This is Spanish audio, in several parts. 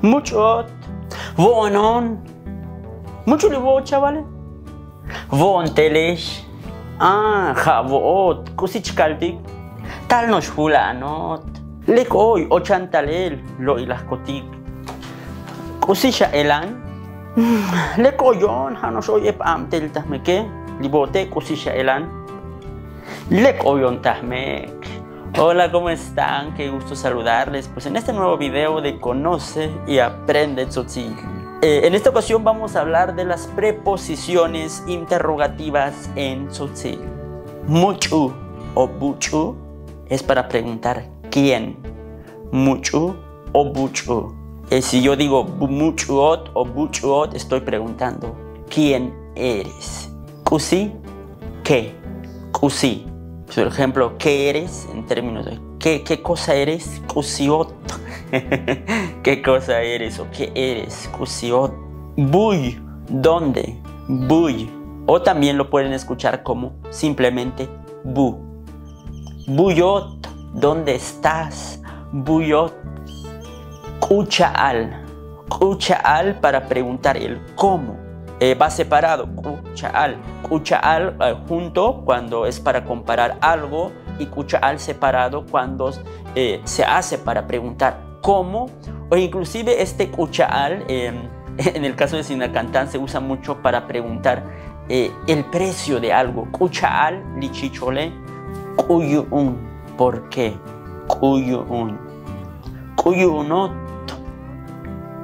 Muchot. Vonon. Mucho libo, chavales. Von telesh. Javot. Kusichkaltik. Tal nos fulanot. Lek hoy ochantalel lo ilaskotik. Kusisha elan. Lek oyon hanos hoy epam tel tahmeke. Libote kusisha elan. Lek oyon tahmek. Hola, ¿cómo están? Qué gusto saludarles. Pues en este nuevo video de Conoce y Aprende Tzotzil. En esta ocasión vamos a hablar de las preposiciones interrogativas en Tzotzil. Muchu o buchu es para preguntar quién. Muchu o buchu. Si yo digo muchuot o buchuot, estoy preguntando quién eres. Kusi, ¿qué? Kusi. Por ejemplo, ¿qué eres? En términos de ¿qué cosa eres? Kusiot. ¿Qué cosa eres o qué eres? Kusiot. Buy, ¿dónde? Buy. O también lo pueden escuchar como simplemente bu. Buyot, ¿dónde estás? Buyot. Kuchaal. Kuchaal para preguntar el cómo. Va separado, kuchaal. Kuchaal junto cuando es para comparar algo y kuchaal separado cuando se hace para preguntar cómo, o inclusive este kuchaal en el caso de Sinacantán se usa mucho para preguntar el precio de algo. Kuchaal lichichole kuyun, ¿por qué? Kuyun. Kuyunot,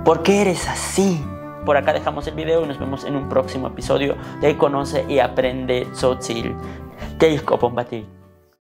¿por qué eres así? Por acá dejamos el video y nos vemos en un próximo episodio de Conoce y Aprende Tzotzil. Te